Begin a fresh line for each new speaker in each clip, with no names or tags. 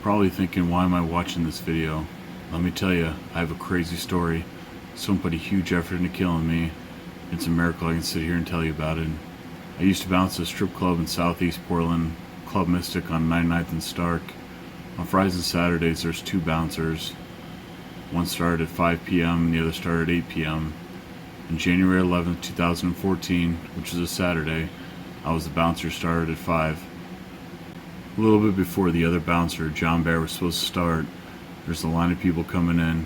Probably thinking, why am I watching this video? Let me tell you, I have a crazy story. Someone put a huge effort into killing me. It's a miracle I can sit here and tell you about it. I used to bounce at a strip club in southeast Portland, Club Mystic on 99th and Stark. On Fridays and Saturdays there's two bouncers. One started at 5 p.m. and the other started at 8 p.m. On January 11th, 2014, which was a Saturday, I was the bouncer started at 5. A little bit before the other bouncer, John Bear, was supposed to start, there's a line of people coming in.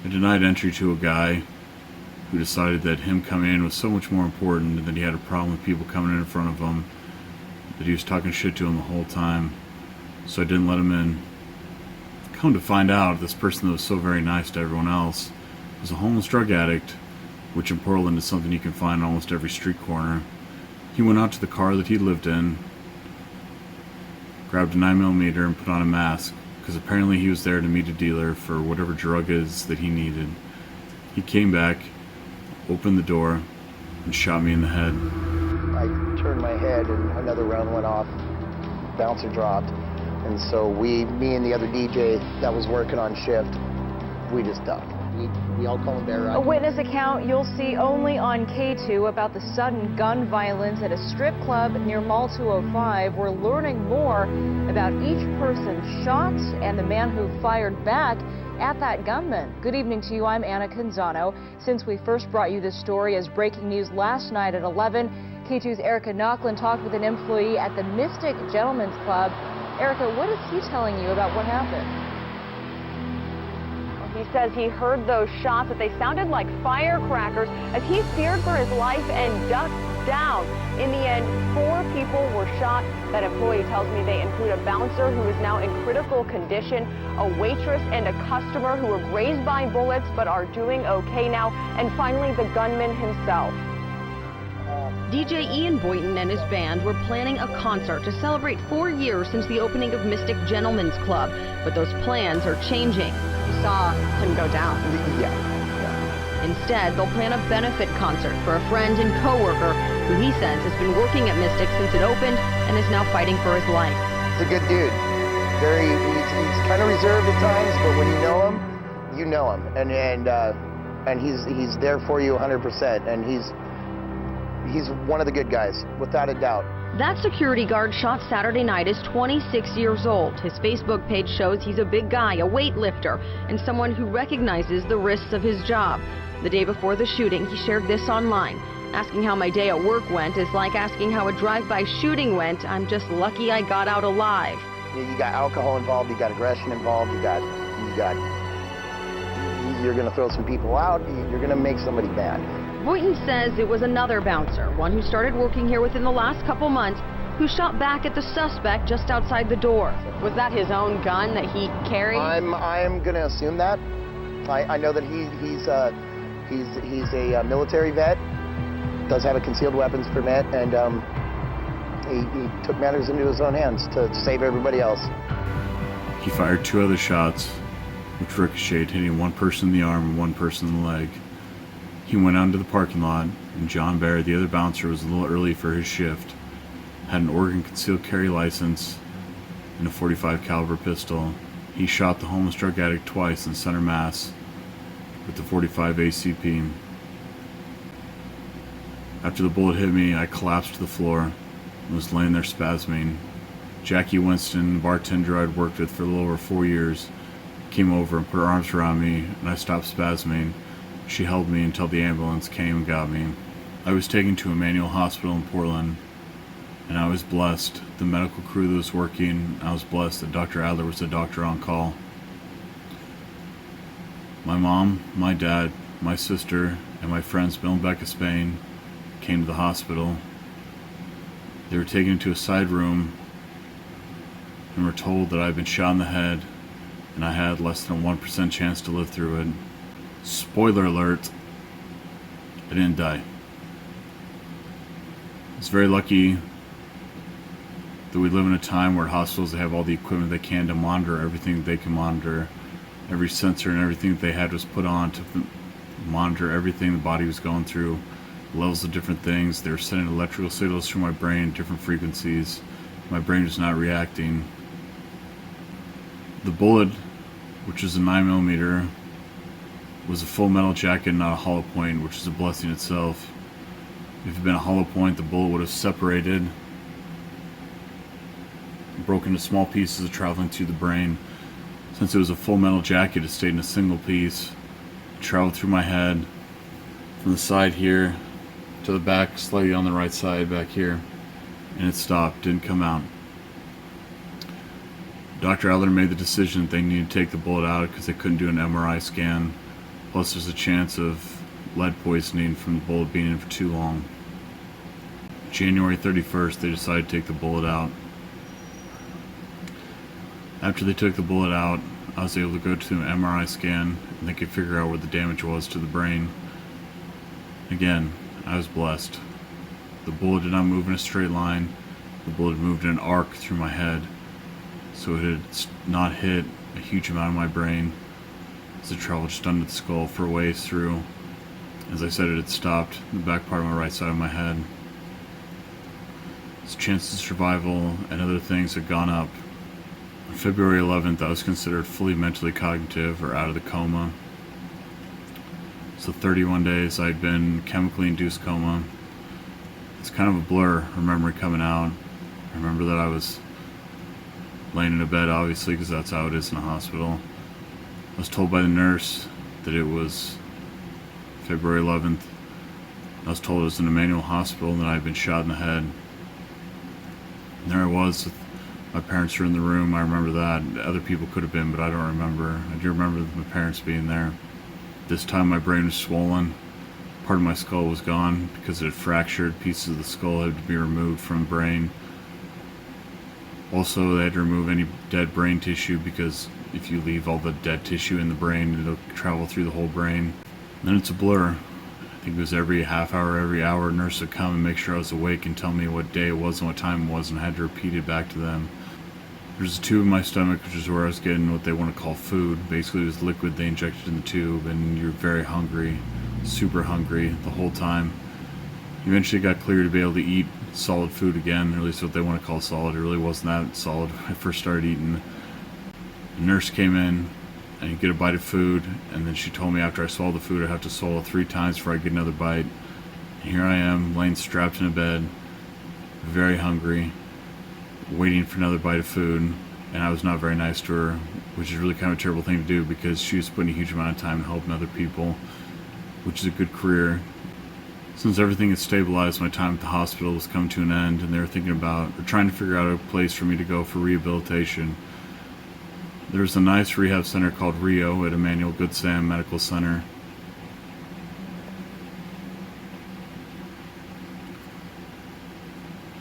I denied entry to a guy who decided that him coming in was so much more important and that he had a problem with people coming in front of him, that he was talking shit to him the whole time, so I didn't let him in. Come to find out, this person that was so very nice to everyone else was a homeless drug addict, which in Portland is something you can find on almost every street corner. He went out to the car that he lived in, grabbed a 9mm and put on a mask, because apparently he was there to meet a dealer for whatever drug is that he needed. He came back, opened the door, and shot me in the head.
I turned my head and another round went off, bouncer dropped, and so me and the other DJ that was working on shift, we just ducked. We all call him Bear.
A witness account you'll see only on K2 about the sudden gun violence at a strip club near Mall 205. We're learning more about each person shot and the man who fired back at that gunman. Good evening to you. I'm Anna Canzano. Since we first brought you this story as breaking news last night at 11, K2's Erica Knocklin talked with an employee at the Mystic Gentlemen's Club. Erica, what is he telling you about what happened?
He says he heard those shots, that they sounded like firecrackers, as he feared for his life and ducked down. In the end, 4 people were shot. That employee tells me they include a bouncer who is now in critical condition, a waitress and a customer who were grazed by bullets but are doing okay now, and finally the gunman himself.
DJ Ian Boynton and his band were planning a concert to celebrate 4 years since the opening of Mystic Gentlemen's Club, but those plans are changing.
You saw him go down.
Yeah.
Instead, they'll plan a benefit concert for a friend and co-worker who he says has been working at Mystic since it opened and is now fighting for his life.
He's a good dude. He's kind of reserved at times, but when you know him, and he's there for you 100%, and he's one of the good guys, without a doubt.
That security guard shot Saturday night is 26 years old. His Facebook page shows he's a big guy, a weightlifter, and someone who recognizes the risks of his job. The day before the shooting, he shared this online. Asking how my day at work went is like asking how a drive-by shooting went. I'm just lucky I got out alive.
You got alcohol involved, you got aggression involved, you're going to throw some people out, you're going to make somebody mad.
Boynton says it was another bouncer, one who started working here within the last couple months, who shot back at the suspect just outside the door.
Was that his own gun that he carried?
I'm going to assume that. I know that he's a military vet, does have a concealed weapons permit, and he took matters into his own hands to save everybody else.
He fired 2 other shots, which ricocheted, hitting one person in the arm and one person in the leg. He went out into the parking lot, and John Bear, the other bouncer, was a little early for his shift. Had an Oregon concealed carry license and a .45 caliber pistol. He shot the homeless drug addict twice in center mass with the .45 ACP. After the bullet hit me, I collapsed to the floor and was laying there spasming. Jackie Winston, the bartender I'd worked with for a little over 4 years, came over and put her arms around me, and I stopped spasming. She held me until the ambulance came and got me. I was taken to Emmanuel Hospital in Portland, and I was blessed. The medical crew that was working, I was blessed that Dr. Adler was the doctor on call. My mom, my dad, my sister, and my friends Bill and Becca Spain came to the hospital. They were taken into a side room and were told that I had been shot in the head and I had less than a 1% chance to live through it. Spoiler alert, I didn't die. I was very lucky that we live in a time where hospitals have all the equipment they can to monitor everything they can monitor. Every sensor and everything that they had was put on to monitor everything the body was going through, levels of different things. They were sending electrical signals through my brain, different frequencies. My brain was not reacting. The bullet, which is a 9mm, was a full metal jacket, not a hollow point, which is a blessing itself. If it had been a hollow point, the bullet would have separated, broken into small pieces, traveling through the brain. Since it was a full metal jacket, it stayed in a single piece. It traveled through my head, from the side here to the back, slightly on the right side back here, and it stopped, didn't come out. Dr. Adler made the decision that they needed to take the bullet out because they couldn't do an MRI scan. Plus there's a chance of lead poisoning from the bullet being in for too long. January 31st, they decided to take the bullet out. After they took the bullet out, I was able to go to an MRI scan and they could figure out where the damage was to the brain. Again, I was blessed. The bullet did not move in a straight line. The bullet moved in an arc through my head. So it had not hit a huge amount of my brain as it traveled just under the skull for a ways through. As I said, it had stopped in the back part of my right side of my head. Its chances of survival and other things had gone up. On February 11th, I was considered fully mentally cognitive or out of the coma. So 31 days I'd been chemically induced coma. It's kind of a blur, her memory coming out. I remember that I was laying in a bed, obviously, because that's how it is in a hospital. I was told by the nurse that it was February 11th. I was told it was an Emmanuel hospital and that I had been shot in the head. And there I was. My parents were in the room. I remember that. Other people could have been, but I don't remember. I do remember my parents being there. This time my brain was swollen. Part of my skull was gone because it had fractured. Pieces of the skull had to be removed from the brain. Also, they had to remove any dead brain tissue because if you leave all the dead tissue in the brain, it'll travel through the whole brain. And then it's a blur. I think it was every half hour, every hour, a nurse would come and make sure I was awake and tell me what day it was and what time it was, and I had to repeat it back to them. There's a tube in my stomach, which is where I was getting what they want to call food. Basically, it was liquid they injected in the tube, and you're very hungry, super hungry the whole time. Eventually got clear to be able to eat solid food again, or at least what they want to call solid. It really wasn't that solid when I first started eating. The nurse came in, and you get a bite of food, and then she told me after I swallowed the food I'd have to swallow 3 times before I get another bite. And here I am, laying strapped in a bed, very hungry, waiting for another bite of food, and I was not very nice to her, which is really kind of a terrible thing to do because she was putting a huge amount of time helping other people, which is a good career. Since everything had stabilized, my time at the hospital was coming to an end, and they were thinking about or trying to figure out a place for me to go for rehabilitation. There's a nice rehab center called Rio at Emmanuel Good Sam Medical Center.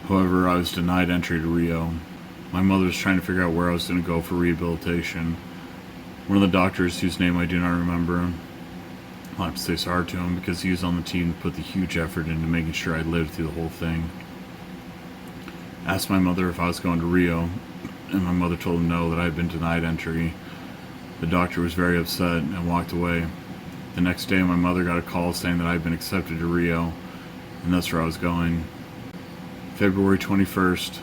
However, I was denied entry to Rio. My mother was trying to figure out where I was going to go for rehabilitation. One of the doctors, whose name I do not remember, I'll have to say sorry to him because he was on the team that put the huge effort into making sure I lived through the whole thing. Asked my mother if I was going to Rio, and my mother told him no, that I had been denied entry. The doctor was very upset and walked away. The next day my mother got a call saying that I had been accepted to Rio, and that's where I was going. February 21st,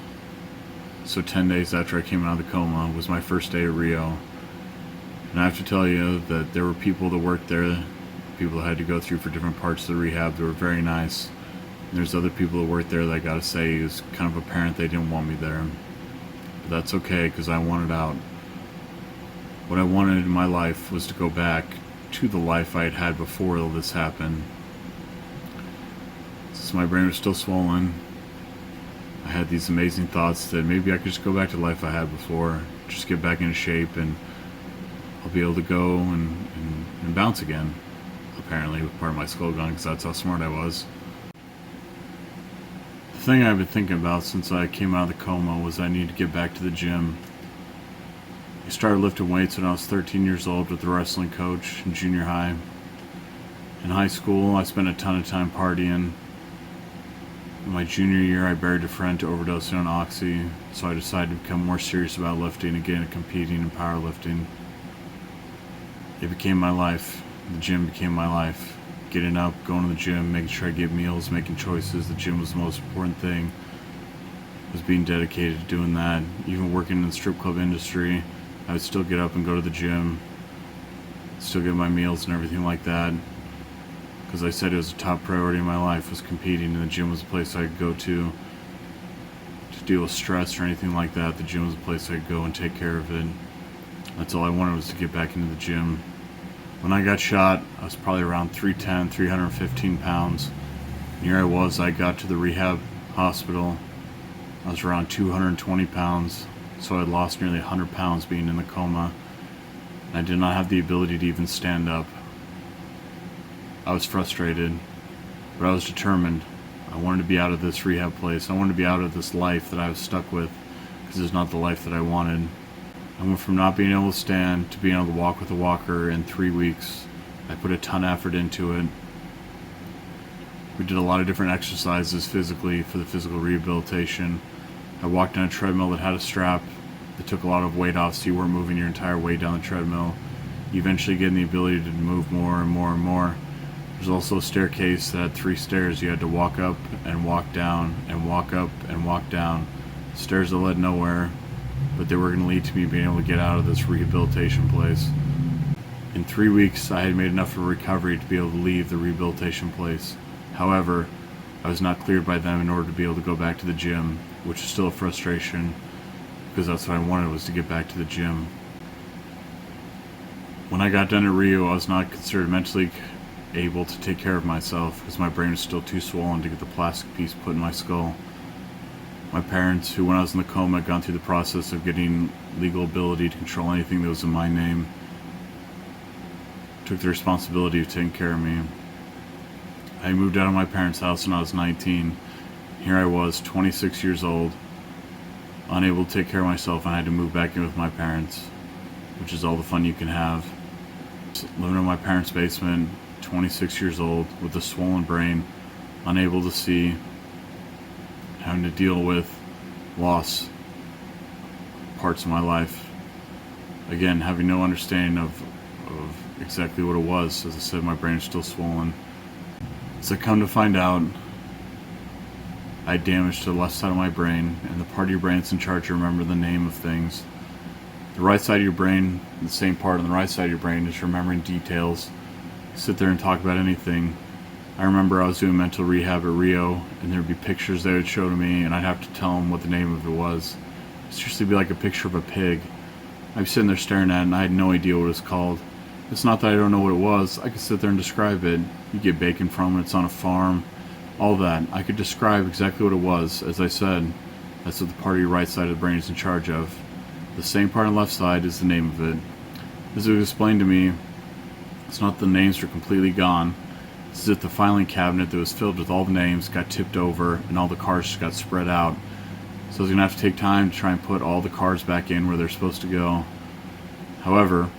so 10 days after I came out of the coma, was my first day at Rio. And I have to tell you that there were people that worked there, people that had to go through for different parts of the rehab that were very nice. And there's other people that worked there that I gotta say, it was kind of apparent they didn't want me there. But that's okay, because I wanted out. What I wanted in my life was to go back to the life I had had before all this happened. Since my brain was still swollen, I had these amazing thoughts that maybe I could just go back to the life I had before, just get back into shape, and I'll be able to go and bounce again, apparently, with part of my skull gone, because that's how smart I was. The thing I've been thinking about since I came out of the coma was I need to get back to the gym. I started lifting weights when I was 13 years old with a wrestling coach in junior high. In high school, I spent a ton of time partying. In my junior year, I buried a friend to overdosing on oxy, so I decided to become more serious about lifting again and competing in powerlifting. It became my life. The gym became my life. Getting up, going to the gym, making sure I get meals, making choices. The gym was the most important thing. I was being dedicated to doing that. Even working in the strip club industry, I would still get up and go to the gym, still get my meals and everything like that, because I said it was a top priority in my life, was competing, and the gym was a place I could go to deal with stress or anything like that. The gym was a place I could go and take care of it. That's all I wanted, was to get back into the gym. When I got shot, I was probably around 310, 315 pounds. And here I got to the rehab hospital. I was around 220 pounds, so I had lost nearly 100 pounds being in the coma. And I did not have the ability to even stand up. I was frustrated, but I was determined. I wanted to be out of this rehab place. I wanted to be out of this life that I was stuck with, because it's not the life that I wanted. I went from not being able to stand to being able to walk with a walker in 3 weeks. I put a ton of effort into it. We did a lot of different exercises physically for the physical rehabilitation. I walked on a treadmill that had a strap that took a lot of weight off, so you weren't moving your entire weight down the treadmill. You eventually getting the ability to move more and more and more. There's also a staircase that had 3 stairs. You had to walk up and walk down and walk up and walk down. Stairs that led nowhere, but they were going to lead to me being able to get out of this rehabilitation place. In 3 weeks, I had made enough of a recovery to be able to leave the rehabilitation place. However, I was not cleared by them in order to be able to go back to the gym, which is still a frustration, because that's what I wanted, was to get back to the gym. When I got done at Rio, I was not considered mentally able to take care of myself, because my brain was still too swollen to get the plastic piece put in my skull. My parents, who when I was in the coma had gone through the process of getting legal ability to control anything that was in my name, took the responsibility of taking care of me. I moved out of my parents' house when I was 19. Here I was, 26 years old, unable to take care of myself, and I had to move back in with my parents, which is all the fun you can have. Living in my parents' basement, 26 years old, with a swollen brain, unable to see, having to deal with loss, parts of my life. Again, having no understanding of exactly what it was. As I said, my brain is still swollen. As I come to find out, I had damage to the left side of my brain, and the part of your brain that's in charge to remember the name of things. The right side of your brain, the same part on the right side of your brain, is remembering details. Sit there and talk about anything. I remember I was doing mental rehab at Rio, and there'd be pictures they would show to me, and I'd have to tell them what the name of it was. It'd seriously be like a picture of a pig. I'd be sitting there staring at it, and I had no idea what it was called. It's not that I don't know what it was. I could sit there and describe it. You get bacon from it, it's on a farm, all that. I could describe exactly what it was. As I said, that's what the part of your right side of the brain is in charge of. The same part on the left side is the name of it. As it was explained to me, it's not the names are completely gone. It's as if the filing cabinet that was filled with all the names got tipped over and all the cards just got spread out. So I was going to have to take time to try and put all the cards back in where they're supposed to go. However,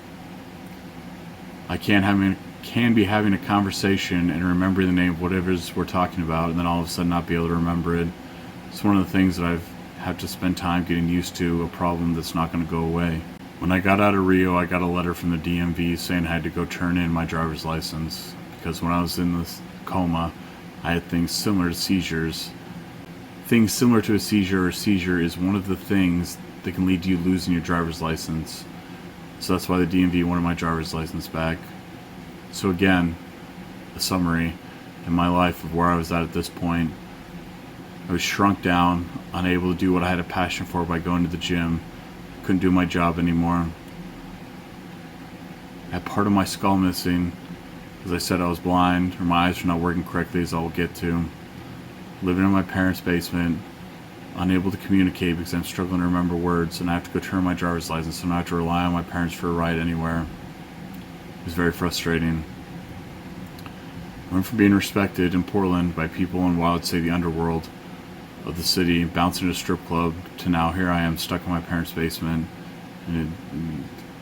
I can be having a conversation and remembering the name of whatever it is we're talking about, and then all of a sudden not be able to remember it. It's one of the things that I've had to spend time getting used to, a problem that's not going to go away. When I got out of Rio, I got a letter from the DMV saying I had to go turn in my driver's license, because when I was in this coma, I had things similar to seizures. Things similar to a seizure, or seizure is one of the things that can lead to you losing your driver's license. So that's why the DMV wanted my driver's license back. So again, a summary in my life of where I was at this point. I was shrunk down, unable to do what I had a passion for by going to the gym. Couldn't do my job anymore. I had part of my skull missing. As I said, I was blind, or my eyes were not working correctly, as I'll get to. Living in my parents' basement, unable to communicate because I'm struggling to remember words, and I have to go turn my driver's license, so I have to rely on my parents for a ride anywhere. It was very frustrating. I went from being respected in Portland by people in what I would say the underworld of the city, bouncing at a strip club, to now here I am stuck in my parents' basement. And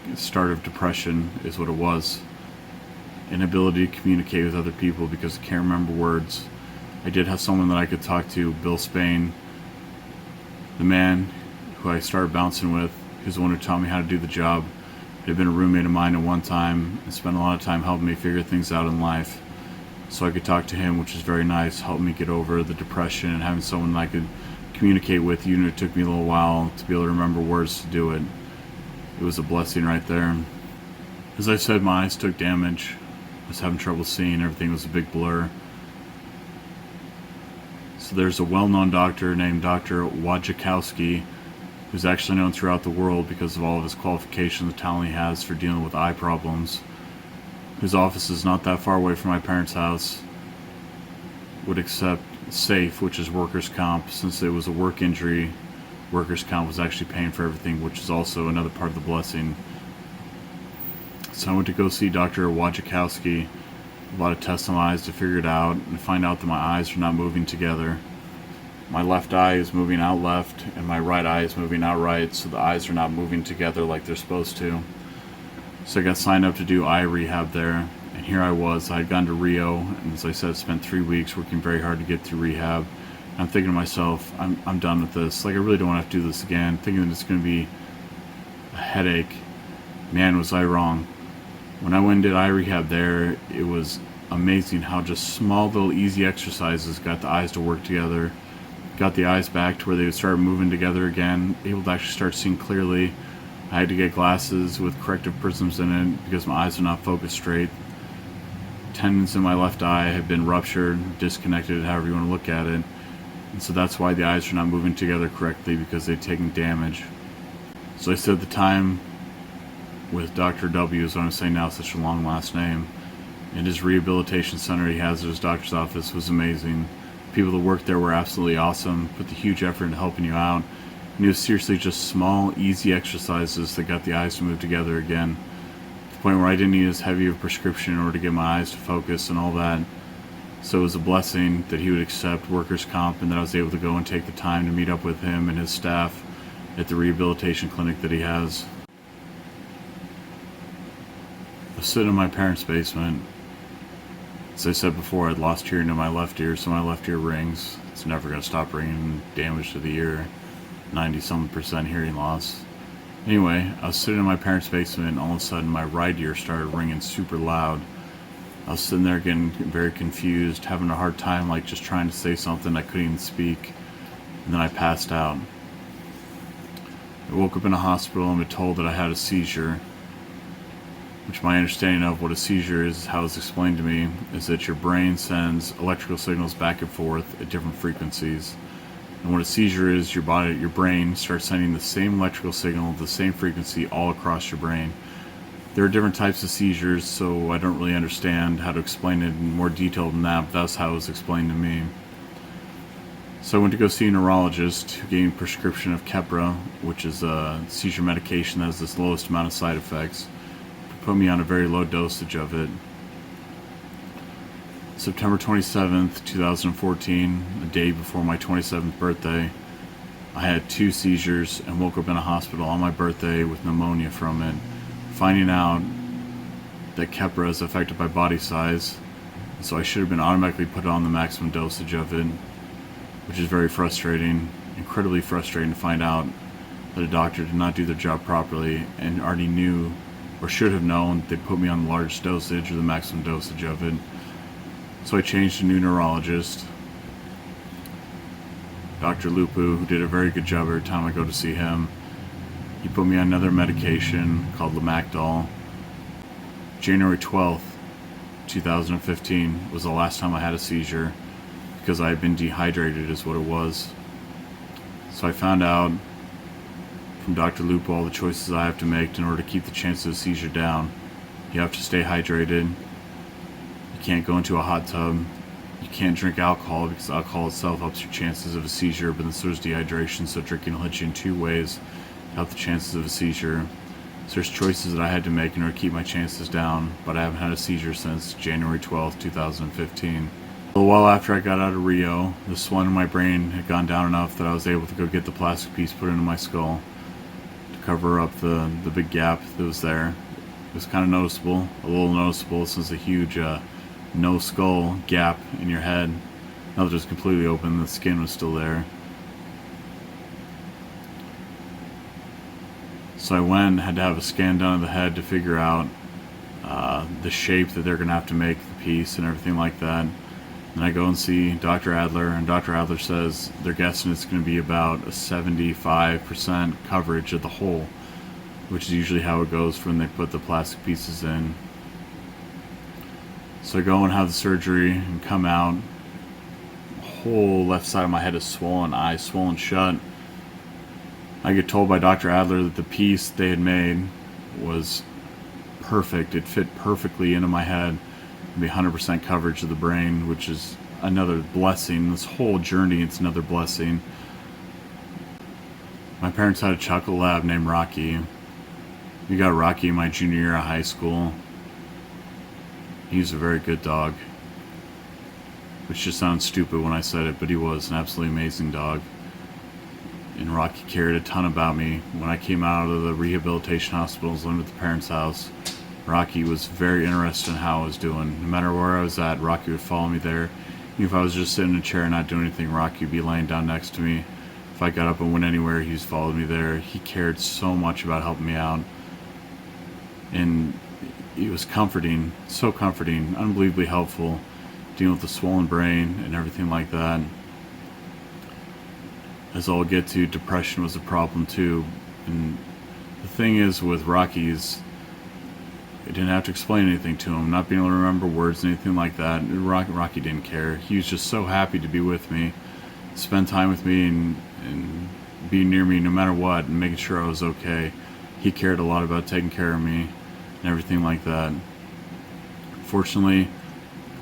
the start of depression is what it was. Inability to communicate with other people because I can't remember words. I did have someone that I could talk to, Bill Spain, the man who I started bouncing with, who's the one who taught me how to do the job. He had been a roommate of mine at one time and spent a lot of time helping me figure things out in life. So I could talk to him, which is very nice, helped me get over the depression, and having someone that I could communicate with, even if it took me a little while to be able to remember words to do it. it was a blessing right there. As I said, my eyes took damage. I was having trouble seeing. Everything was a big blur. So there's a well-known doctor named Dr. Wojciechowski, who's actually known throughout the world because of all of his qualifications, the talent he has for dealing with eye problems. His office is not that far away from my parents' house. Would accept SAFE, which is workers' comp, since it was a work injury. Workers' comp was actually paying for everything, which is also another part of the blessing. So I went to go see Dr. Wojciechowski. A lot of tests on my eyes to figure it out and find out that my eyes are not moving together. My left eye is moving out left and my right eye is moving out right, so the eyes are not moving together like they're supposed to. So I got signed up to do eye rehab there, and here I was. I had gone to Rio, and as I said, spent 3 weeks working very hard to get through rehab. And I'm thinking to myself, I'm done with this. Like, I really don't want to have to do this again, thinking that it's going to be a headache. Man, was I wrong. When I went and did eye rehab there, it was amazing how just small little easy exercises got the eyes to work together, got the eyes back to where they would start moving together again, able to actually start seeing clearly. I had to get glasses with corrective prisms in it because my eyes are not focused straight. Tendons in my left eye had been ruptured, disconnected, however you want to look at it. And so that's why the eyes are not moving together correctly, because they'd taken damage. So I said at the time with Dr. W, is what I'm saying now, such a long last name, and his rehabilitation center he has at his doctor's office was amazing. People that worked there were absolutely awesome, put the huge effort into helping you out. And it was seriously just small, easy exercises that got the eyes to move together again. To the point where I didn't need as heavy of a prescription in order to get my eyes to focus and all that. So it was a blessing that he would accept workers' comp and that I was able to go and take the time to meet up with him and his staff at the rehabilitation clinic that he has. I was sitting in my parents' basement. As I said before, I'd lost hearing in my left ear, so my left ear rings. It's never going to stop ringing. Damage to the ear, 90-something% hearing loss. Anyway, I was sitting in my parents' basement, and all of a sudden my right ear started ringing super loud. I was sitting there getting very confused, having a hard time, like just trying to say something. I couldn't even speak, and then I passed out. I woke up in a hospital and was told that I had a seizure, which my understanding of what a seizure is, how it's explained to me, is that your brain sends electrical signals back and forth at different frequencies. And what a seizure is, your brain starts sending the same electrical signal, the same frequency all across your brain. There are different types of seizures, so I don't really understand how to explain it in more detail than that, but that's how it was explained to me. So I went to go see a neurologist who gave me a prescription of Keppra, which is a seizure medication that has the lowest amount of side effects. Put me on a very low dosage of it. September 27th, 2014, a day before my 27th birthday, I had 2 seizures and woke up in a hospital on my birthday with pneumonia from it, finding out that Keppra is affected by body size, so I should have been automatically put on the maximum dosage of it, which is very frustrating, incredibly frustrating to find out that a doctor did not do their job properly and already knew or should have known they put me on the large dosage or the maximum dosage of it. So I changed to a new neurologist, Dr. Lupu, who did a very good job every time I go to see him. He put me on another medication called Lamictal. January 12th, 2015 was the last time I had a seizure because I had been dehydrated is what it was. So I found out from Dr. Lupu all the choices I have to make in order to keep the chances of seizure down. You have to stay hydrated. You can't go into a hot tub. You can't drink alcohol because alcohol itself ups your chances of a seizure, but then so does dehydration, so drinking will hit you in 2 ways to help the chances of a seizure. So there's choices that I had to make in order to keep my chances down, but I haven't had a seizure since January 12th, 2015. A little while after I got out of Rio, the swelling in my brain had gone down enough that I was able to go get the plastic piece put into my skull to cover up the big gap that was there. It was kind of noticeable, a little noticeable, since a huge no skull gap in your head. Now that it was completely open, the skin was still there. So I went and had to have a scan done of the head to figure out the shape that they're going to have to make the piece and everything like that. And I go and see Dr. Adler, and Dr. Adler says they're guessing it's going to be about a 75% coverage of the hole. which is usually how it goes when they put the plastic pieces in. So I go and have the surgery and come out. The whole left side of my head is swollen, eyes swollen shut. I get told by Dr. Adler that the piece they had made was perfect. It fit perfectly into my head. It'd be 100% coverage of the brain, which is another blessing. This whole journey, it's another blessing. My parents had a chocolate lab named Rocky. We got Rocky in my junior year of high school. He's a very good dog. Which just sounds stupid when I said it, but he was an absolutely amazing dog. And Rocky cared a ton about me. When I came out of the rehabilitation hospitals, living at the parents' house, Rocky was very interested in how I was doing. No matter where I was at, Rocky would follow me there. Even if I was just sitting in a chair and not doing anything, Rocky would be laying down next to me. If I got up and went anywhere, he just followed me there. He cared so much about helping me out. And it was comforting, so comforting, unbelievably helpful, dealing with the swollen brain and everything like that. As I'll get to, depression was a problem too. And the thing is with Rocky's, I didn't have to explain anything to him, not being able to remember words, anything like that. Rocky didn't care. He was just so happy to be with me, spend time with me and be near me no matter what, and making sure I was okay. He cared a lot about taking care of me and everything like that. Fortunately,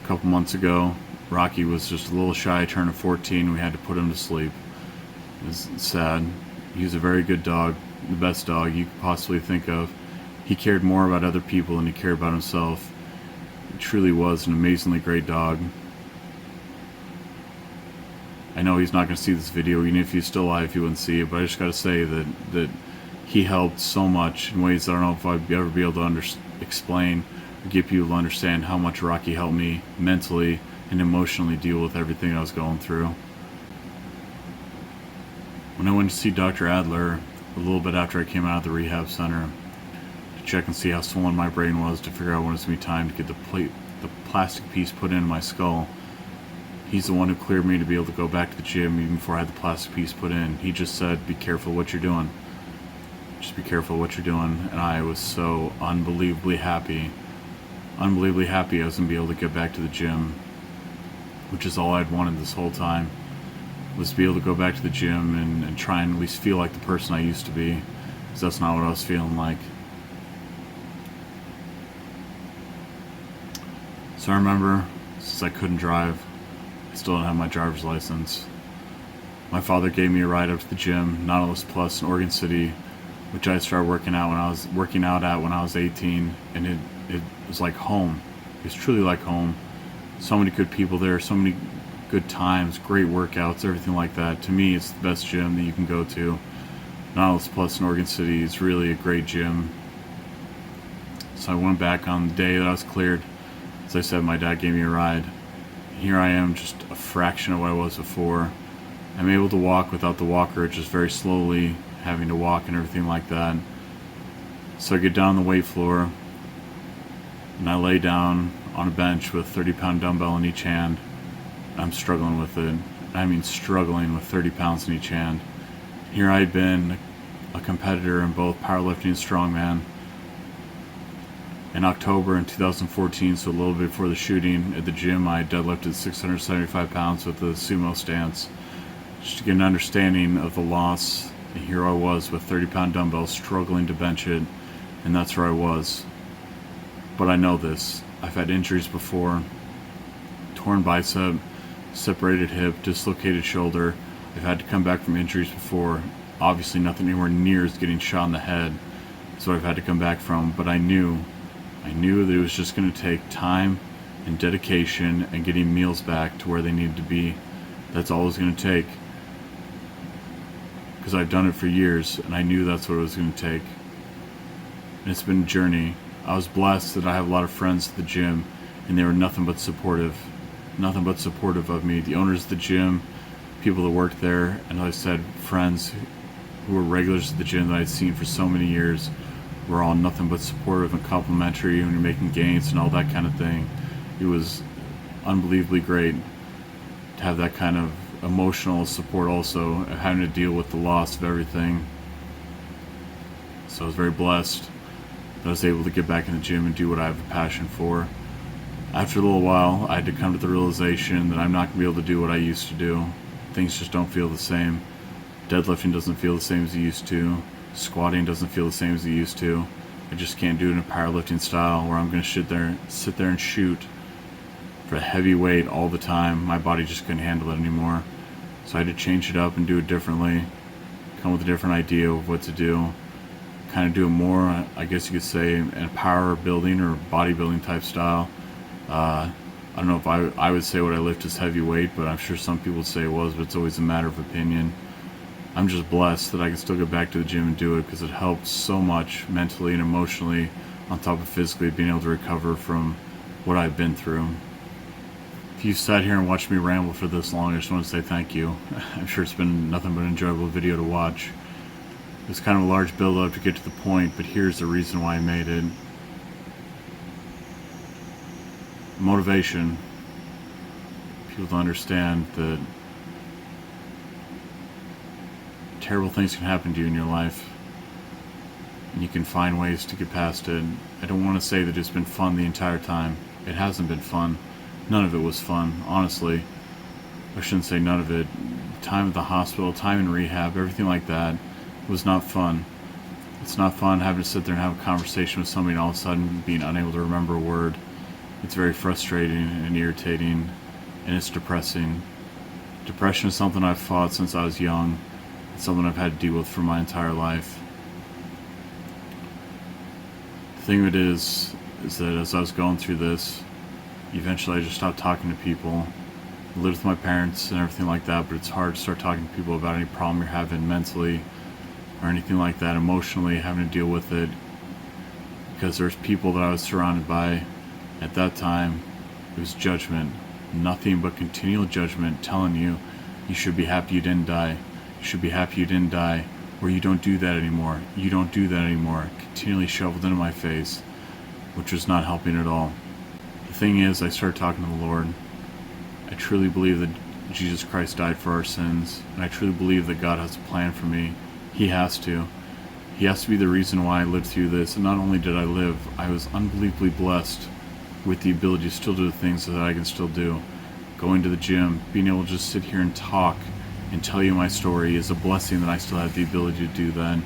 a couple months ago, Rocky was just a little shy of turning 14. We had to put him to sleep. It was sad. He was a very good dog, the best dog you could possibly think of. He cared more about other people than he cared about himself. He truly was an amazingly great dog. I know he's not going to see this video, even if he's still alive, he wouldn't see it, but I just got to say that he helped so much in ways that I don't know if I'd ever be able to explain or get people to understand how much Rocky helped me mentally and emotionally deal with everything I was going through. When I went to see Dr. Adler a little bit after I came out of the rehab center to check and see how swollen my brain was, to figure out when it was going to be time to get the plastic piece put in my skull, he's the one who cleared me to be able to go back to the gym even before I had the plastic piece put in. He just said, be careful what you're doing. Just be careful what you're doing. And I was so unbelievably happy I was going to be able to get back to the gym, which is all I'd wanted this whole time, was to be able to go back to the gym and try and at least feel like the person I used to be, because that's not what I was feeling like. So I remember, since I couldn't drive, I still didn't have my driver's license. My father gave me a ride up to the gym, Nautilus Plus in Oregon City, which I started working out when I was 18, and it was like home. It was truly like home. So many good people there, so many good times, great workouts, everything like that. To me, it's the best gym that you can go to. Nautilus Plus in Oregon City is really a great gym. So I went back on the day that I was cleared. As I said, my dad gave me a ride. Here I am, just a fraction of what I was before. I'm able to walk without the walker, just very slowly, having to walk and everything like that. So I get down on the weight floor, and I lay down on a bench with a 30-pound dumbbell in each hand. I'm struggling with it. I mean struggling with 30 pounds in each hand. Here I'd been a competitor in both powerlifting and strongman. In October in 2014, so a little bit before the shooting, at the gym I deadlifted 675 pounds with the sumo stance. Just to get an understanding of the loss, and here I was with 30-pound dumbbells struggling to bench it, and that's where I was. But I know this. I've had injuries before. Torn bicep, separated hip, dislocated shoulder. I've had to come back from injuries before. Obviously nothing anywhere near as getting shot in the head. That's what I've had to come back from, but I knew that it was just going to take time and dedication and getting meals back to where they needed to be. That's all it was going to take. Because I've done it for years, and I knew that's what it was going to take. And it's been a journey. I was blessed that I have a lot of friends at the gym, and they were nothing but supportive of me. The owners of the gym, people that worked there, and like I said, friends who were regulars at the gym that I'd seen for so many years, were all nothing but supportive and complimentary when you're making gains and all that kind of thing. It was unbelievably great to have that kind of emotional support also, having to deal with the loss of everything. So I was very blessed that I was able to get back in the gym and do what I have a passion for. After a little while, I had to come to the realization that I'm not going to be able to do what I used to do. Things just don't feel the same. Deadlifting doesn't feel the same as it used to. Squatting doesn't feel the same as it used to. I just can't do it in a powerlifting style where I'm going to sit there and shoot for a heavy weight all the time. My body just couldn't handle it anymore. So I had to change it up and do it differently. Come with a different idea of what to do. Kind of do it more, I guess you could say, in a power building or bodybuilding type style. I don't know if I would say what I lift is heavyweight, but I'm sure some people would say it was, but it's always a matter of opinion. I'm just blessed that I can still get back to the gym and do it because it helps so much mentally and emotionally, on top of physically being able to recover from what I've been through. If you sat here and watched me ramble for this long, I just want to say thank you. I'm sure it's been nothing but an enjoyable video to watch. It's kind of a large build-up to get to the point, but here's the reason why I made it. Motivation. People to understand that terrible things can happen to you in your life, and you can find ways to get past it. I don't want to say that it's been fun the entire time. It hasn't been fun. None of it was fun, honestly. I shouldn't say none of it. Time at the hospital, time in rehab, everything like that was not fun. It's not fun having to sit there and have a conversation with somebody and all of a sudden being unable to remember a word. It's very frustrating and irritating, and it's depressing. Depression is something I've fought since I was young. It's something I've had to deal with for my entire life. The thing of it is that as I was going through this, eventually I just stopped talking to people. I lived with my parents and everything like that, but it's hard to start talking to people about any problem you're having mentally or anything like that, emotionally, having to deal with it, because there's people that I was surrounded by at that time. It was judgment, nothing but continual judgment, telling you you should be happy you didn't die, you should be happy you didn't die, or you don't do that anymore, you don't do that anymore, continually shoveled into my face, which was not helping at all. The thing is, I started talking to the Lord. I truly believe that Jesus Christ died for our sins, and I truly believe that God has a plan for me. He has to. He has to be the reason why I lived through this, and not only did I live, I was unbelievably blessed with the ability to still do the things that I can still do. Going to the gym, being able to just sit here and talk and tell you my story is a blessing that I still have the ability to do that,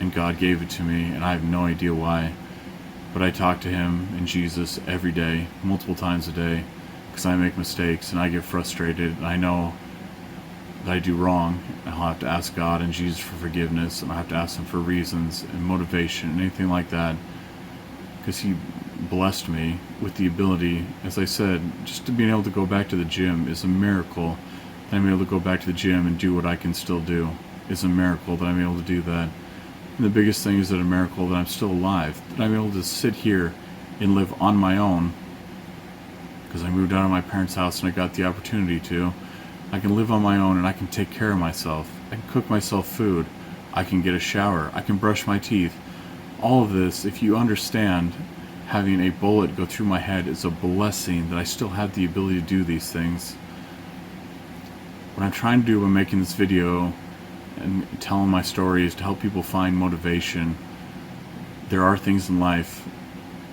and God gave it to me, and I have no idea why. But I talk to Him and Jesus every day, multiple times a day, because I make mistakes and I get frustrated, and I know that I do wrong, and I'll have to ask God and Jesus for forgiveness, and I have to ask Him for reasons and motivation and anything like that, because He blessed me with the ability, as I said, just to being able to go back to the gym is a miracle. That I'm able to go back to the gym and do what I can still do is a miracle that I'm able to do that. And the biggest thing is that a miracle that I'm still alive, that I'm able to sit here and live on my own, because I moved out of my parents' house and I got the opportunity to. I can live on my own and I can take care of myself. I can cook myself food. I can get a shower. I can brush my teeth. All of this, if you understand, having a bullet go through my head is a blessing that I still have the ability to do these things. What I'm trying to do by making this video and telling my story is to help people find motivation. There are things in life,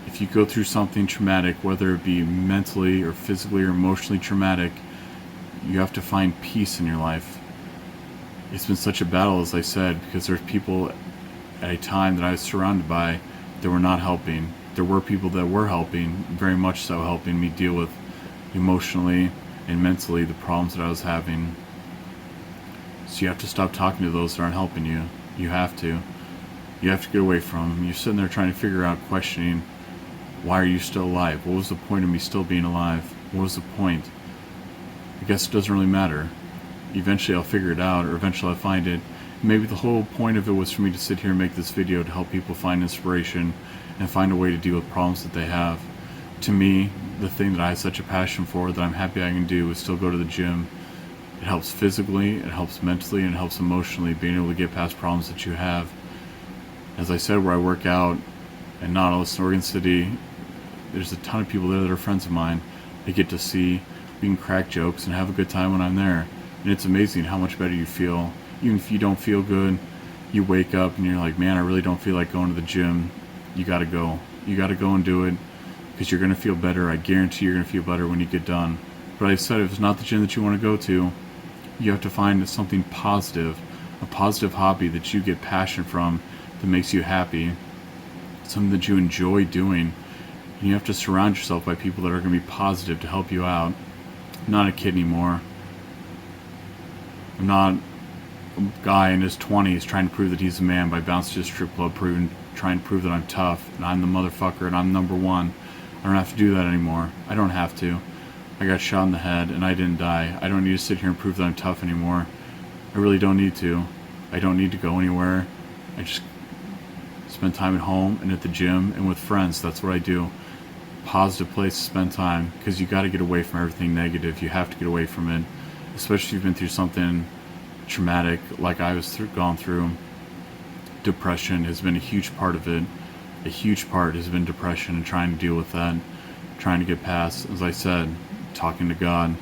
if you go through something traumatic, whether it be mentally or physically or emotionally traumatic, you have to find peace in your life. It's been such a battle, as I said, because there's people at a time that I was surrounded by that were not helping. There were people that were helping, very much so helping me deal with emotionally and mentally the problems that I was having. So you have to stop talking to those that aren't helping you. You have to. You have to get away from them. You're sitting there trying to figure out, questioning, why are you still alive? What was the point of me still being alive? What was the point? I guess it doesn't really matter. Eventually I'll figure it out, or eventually I'll find it. Maybe the whole point of it was for me to sit here and make this video to help people find inspiration and find a way to deal with problems that they have. To me, the thing that I have such a passion for, that I'm happy I can do, is still go to the gym. It helps physically, it helps mentally, and it helps emotionally, being able to get past problems that you have. As I said, where I work out in Nautilus, Oregon City, there's a ton of people there that are friends of mine. I get to see, we can crack jokes and have a good time when I'm there. And it's amazing how much better you feel. Even if you don't feel good, You wake up and you're like, man, I really don't feel like going to the gym. You gotta go. You gotta go and do it, because you're gonna feel better. I guarantee you're gonna feel better when you get done. But I said, if it's not the gym that you want to go to, you have to find something positive, a positive hobby that you get passion from, that makes you happy, something that you enjoy doing. And you have to surround yourself by people that are going to be positive to help you out. I'm not a kid anymore. I'm not a guy in his 20s trying to prove that he's a man by bouncing to a strip club, trying to prove that I'm tough and I'm the motherfucker and I'm number one. I don't have to do that anymore. I don't have to. I got shot in the head and I didn't die. I don't need to sit here and prove that I'm tough anymore. I really don't need to. I don't need to go anywhere. I just spend time at home and at the gym and with friends. That's what I do. Positive place to spend time, because you got to get away from everything negative. You have to get away from it, especially if you've been through something traumatic like I was gone through. Depression has been a huge part of it. A huge part has been depression and trying to deal with that, trying to get past. As I said, talking to God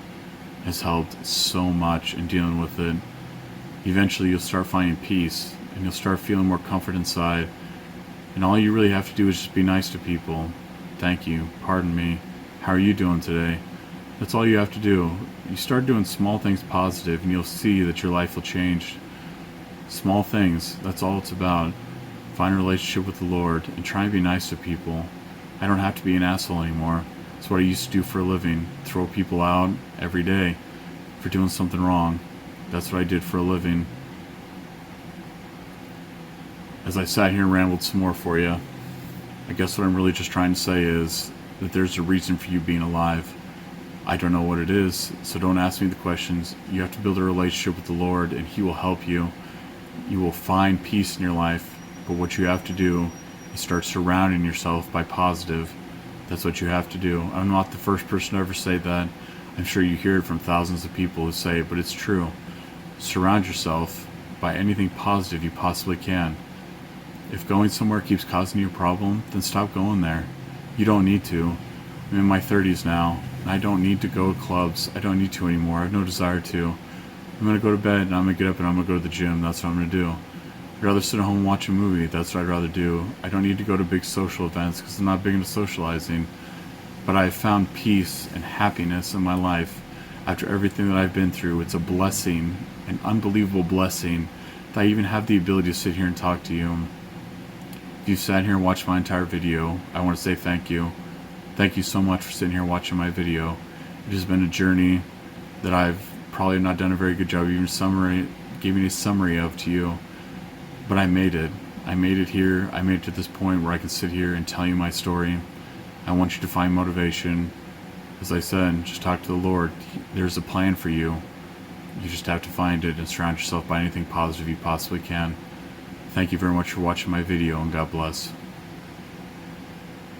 has helped so much in dealing with it. Eventually you'll start finding peace and you'll start feeling more comfort inside. And all you really have to do is just be nice to people. Thank you, pardon me, how are you doing today? That's all you have to do. You start doing small things positive and you'll see that your life will change. Small things, that's all it's about. Find a relationship with the Lord and try and be nice to people. I don't have to be an asshole anymore. It's what I used to do for a living. Throw people out every day for doing something wrong. That's what I did for a living. As I sat here and rambled some more for you, I guess what I'm really just trying to say is that there's a reason for you being alive. I don't know what it is, so don't ask me the questions. You have to build a relationship with the Lord and He will help you. You will find peace in your life, but what you have to do is start surrounding yourself by positive. That's what you have to do. I'm not the first person to ever say that. I'm sure you hear it from thousands of people who say it, but it's true. Surround yourself by anything positive you possibly can. If going somewhere keeps causing you a problem, then stop going there. You don't need to. I'm in my 30s now, and I don't need to go to clubs. I don't need to anymore. I have no desire to. I'm going to go to bed, and I'm going to get up, and I'm going to go to the gym. That's what I'm going to do. I'd rather sit at home and watch a movie. That's what I'd rather do. I don't need to go to big social events, because I'm not big into socializing. But I've found peace and happiness in my life after everything that I've been through. It's a blessing, an unbelievable blessing, that I even have the ability to sit here and talk to you. If you've sat here and watched my entire video, I want to say thank you. Thank you so much for sitting here watching my video. It has been a journey that I've probably not done a very good job even giving a summary of to you. But I made it. I made it here. I made it to this point where I can sit here and tell you my story. I want you to find motivation. As I said, just talk to the Lord. There's a plan for you. You just have to find it and surround yourself by anything positive you possibly can. Thank you very much for watching my video, and God bless.